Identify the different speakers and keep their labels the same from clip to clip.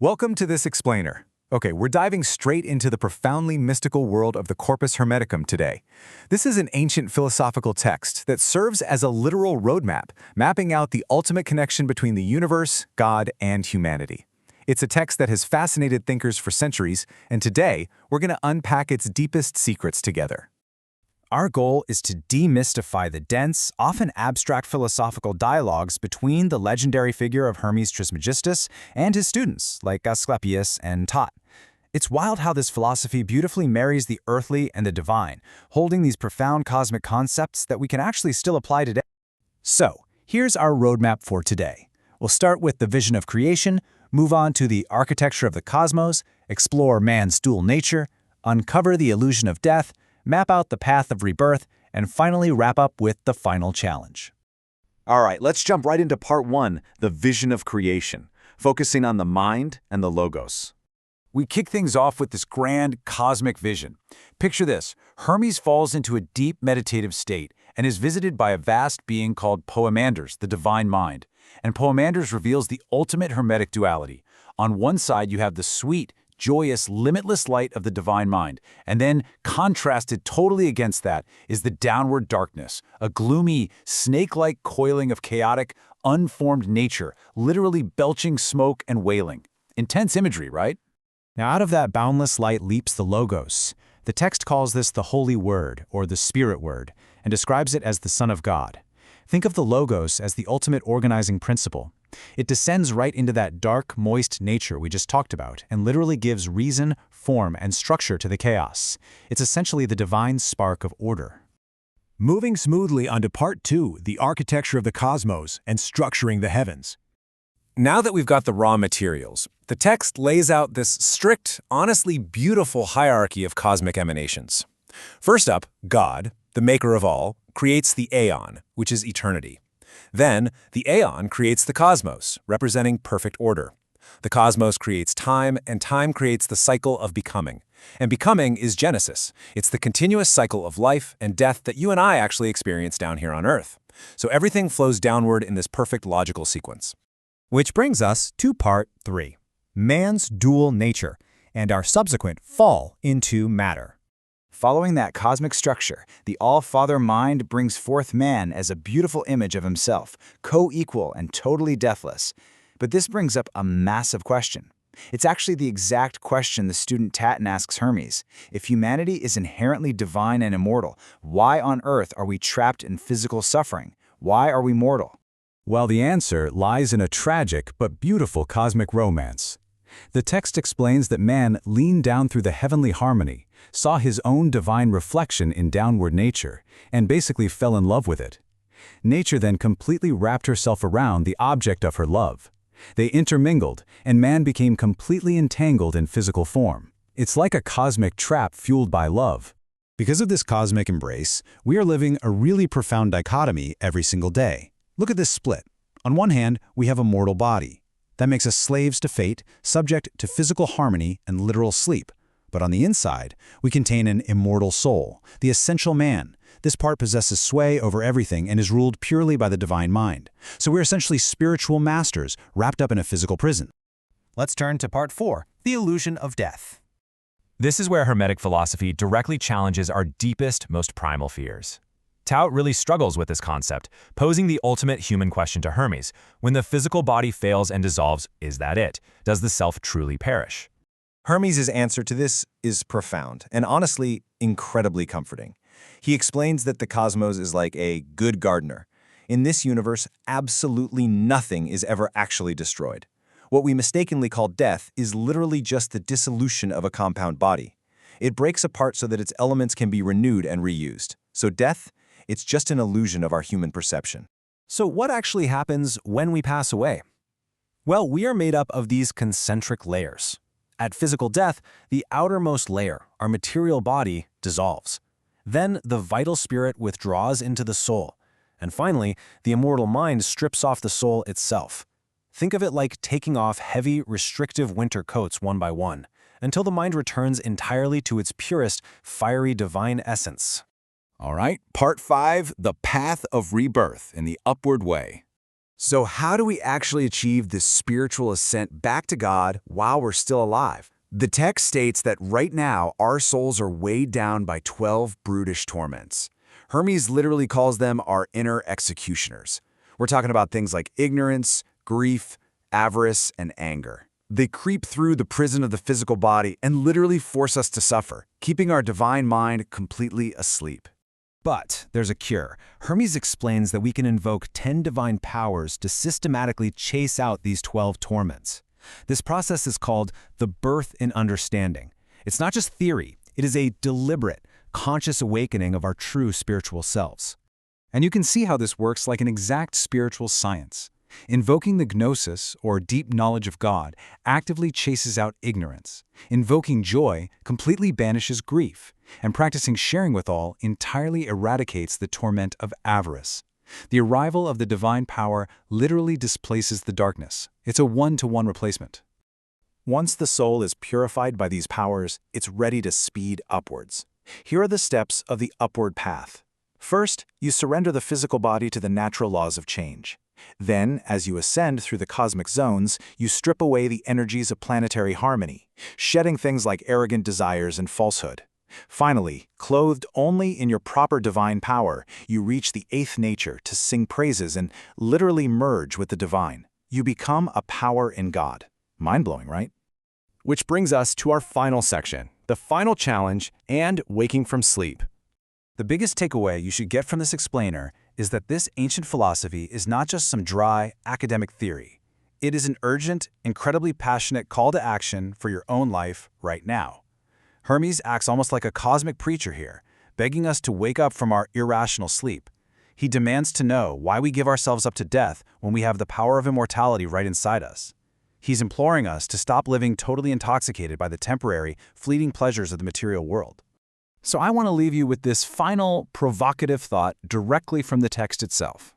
Speaker 1: Welcome to this explainer. Okay, we're diving straight into the profoundly mystical world of the Corpus Hermeticum today. This is an ancient philosophical text that serves as a literal roadmap, mapping out the ultimate connection between the universe, God, and humanity. It's a text that has fascinated thinkers for centuries, and today, we're going to unpack its deepest secrets together.
Speaker 2: Our goal is to demystify the dense, often abstract philosophical dialogues between the legendary figure of Hermes Trismegistus and his students, like Asclepius and Tot. It's wild how this philosophy beautifully marries the earthly and the divine, holding these profound cosmic concepts that we can actually still apply today. So, here's our roadmap for today. We'll start with the vision of creation, move on to the architecture of the cosmos, explore man's dual nature, uncover the illusion of death, map out the path of rebirth, and finally wrap up with the final challenge.
Speaker 3: All right, let's jump right into part one, the vision of creation, focusing on the mind and the logos.
Speaker 4: We kick things off with this grand cosmic vision. Picture this: Hermes falls into a deep meditative state and is visited by a vast being called Poemanders, the divine mind. And Poemanders reveals the ultimate hermetic duality. On one side, you have the sweet, joyous, limitless light of the divine mind, and then, contrasted totally against that, is the downward darkness, a gloomy, snake-like coiling of chaotic, unformed nature, literally belching smoke and wailing. Intense imagery, right?
Speaker 2: Now, out of that boundless light leaps the Logos. The text calls this the Holy Word, or the Spirit Word, and describes it as the Son of God. Think of the Logos as the ultimate organizing principle. It descends right into that dark, moist nature we just talked about and literally gives reason, form, and structure to the chaos. It's essentially the divine spark of order.
Speaker 5: Moving smoothly onto part two, the architecture of the cosmos and structuring the heavens.
Speaker 1: Now that we've got the raw materials, the text lays out this strict, honestly beautiful hierarchy of cosmic emanations. First up, God, the maker of all, creates the aeon, which is eternity. Then, the aeon creates the cosmos, representing perfect order. The cosmos creates time, and time creates the cycle of becoming. And becoming is Genesis. It's the continuous cycle of life and death that you and I actually experience down here on Earth. So everything flows downward in this perfect logical sequence.
Speaker 2: Which brings us to part three, man's dual nature, and our subsequent fall into matter. Following that cosmic structure, the All-Father Mind brings forth man as a beautiful image of himself, co-equal and totally deathless. But this brings up a massive question. It's actually the exact question the student Tatten asks Hermes. If humanity is inherently divine and immortal, why on earth are we trapped in physical suffering? Why are we mortal?
Speaker 5: Well, the answer lies in a tragic but beautiful cosmic romance. The text explains that man leaned down through the heavenly harmony, saw his own divine reflection in downward nature, and basically fell in love with it. Nature then completely wrapped herself around the object of her love. They intermingled, and man became completely entangled in physical form. It's like a cosmic trap fueled by love. Because of this cosmic embrace, we are living a really profound dichotomy every single day. Look at this split. On one hand, we have a mortal body. That makes us slaves to fate, subject to physical harmony and literal sleep. But on the inside, we contain an immortal soul, the essential man. This part possesses sway over everything and is ruled purely by the divine mind. So we're essentially spiritual masters wrapped up in a physical prison.
Speaker 2: Let's turn to part four, the illusion of death.
Speaker 6: This is where Hermetic philosophy directly challenges our deepest, most primal fears. Tao really struggles with this concept, posing the ultimate human question to Hermes. When the physical body fails and dissolves, is that it? Does the self truly perish?
Speaker 3: Hermes' answer to this is profound and honestly incredibly comforting. He explains that the cosmos is like a good gardener. In this universe, absolutely nothing is ever actually destroyed. What we mistakenly call death is literally just the dissolution of a compound body. It breaks apart so that its elements can be renewed and reused. So death? It's just an illusion of our human perception.
Speaker 1: So what actually happens when we pass away? Well, we are made up of these concentric layers. At physical death, the outermost layer, our material body, dissolves. Then the vital spirit withdraws into the soul. And finally, the immortal mind strips off the soul itself. Think of it like taking off heavy, restrictive winter coats one by one, until the mind returns entirely to its purest, fiery divine essence.
Speaker 4: All right, part five, the path of rebirth in the upward way.
Speaker 2: So how do we actually achieve this spiritual ascent back to God while we're still alive? The text states that right now our souls are weighed down by 12 brutish torments. Hermes literally calls them our inner executioners. We're talking about things like ignorance, grief, avarice, and anger. They creep through the prison of the physical body and literally force us to suffer, keeping our divine mind completely asleep.
Speaker 3: But there's a cure. Hermes explains that we can invoke 10 divine powers to systematically chase out these 12 torments. This process is called the birth in understanding. It's not just theory, it is a deliberate, conscious awakening of our true spiritual selves.
Speaker 2: And you can see how this works like an exact spiritual science. Invoking the gnosis, or deep knowledge of God, actively chases out ignorance. Invoking joy completely banishes grief. And practicing sharing with all entirely eradicates the torment of avarice. The arrival of the divine power literally displaces the darkness. It's a one-to-one replacement.
Speaker 3: Once the soul is purified by these powers, it's ready to speed upwards. Here are the steps of the upward path. First, you surrender the physical body to the natural laws of change. Then, as you ascend through the cosmic zones, you strip away the energies of planetary harmony, shedding things like arrogant desires and falsehood. Finally, clothed only in your proper divine power, you reach the eighth nature to sing praises and literally merge with the divine. You become a power in God. Mind-blowing, right? Which brings us to our final section, the final challenge and waking from sleep.
Speaker 2: The biggest takeaway you should get from this explainer is that this ancient philosophy is not just some dry, academic theory. It is an urgent, incredibly passionate call to action for your own life right now. Hermes acts almost like a cosmic preacher here, begging us to wake up from our irrational sleep. He demands to know why we give ourselves up to death when we have the power of immortality right inside us. He's imploring us to stop living totally intoxicated by the temporary, fleeting pleasures of the material world. So I want to leave you with this final, provocative thought directly from the text itself.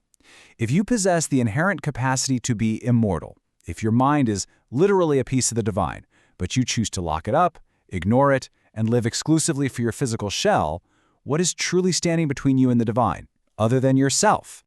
Speaker 2: If you possess the inherent capacity to be immortal, if your mind is literally a piece of the divine, but you choose to lock it up, ignore it, and live exclusively for your physical shell, what is truly standing between you and the divine, other than yourself?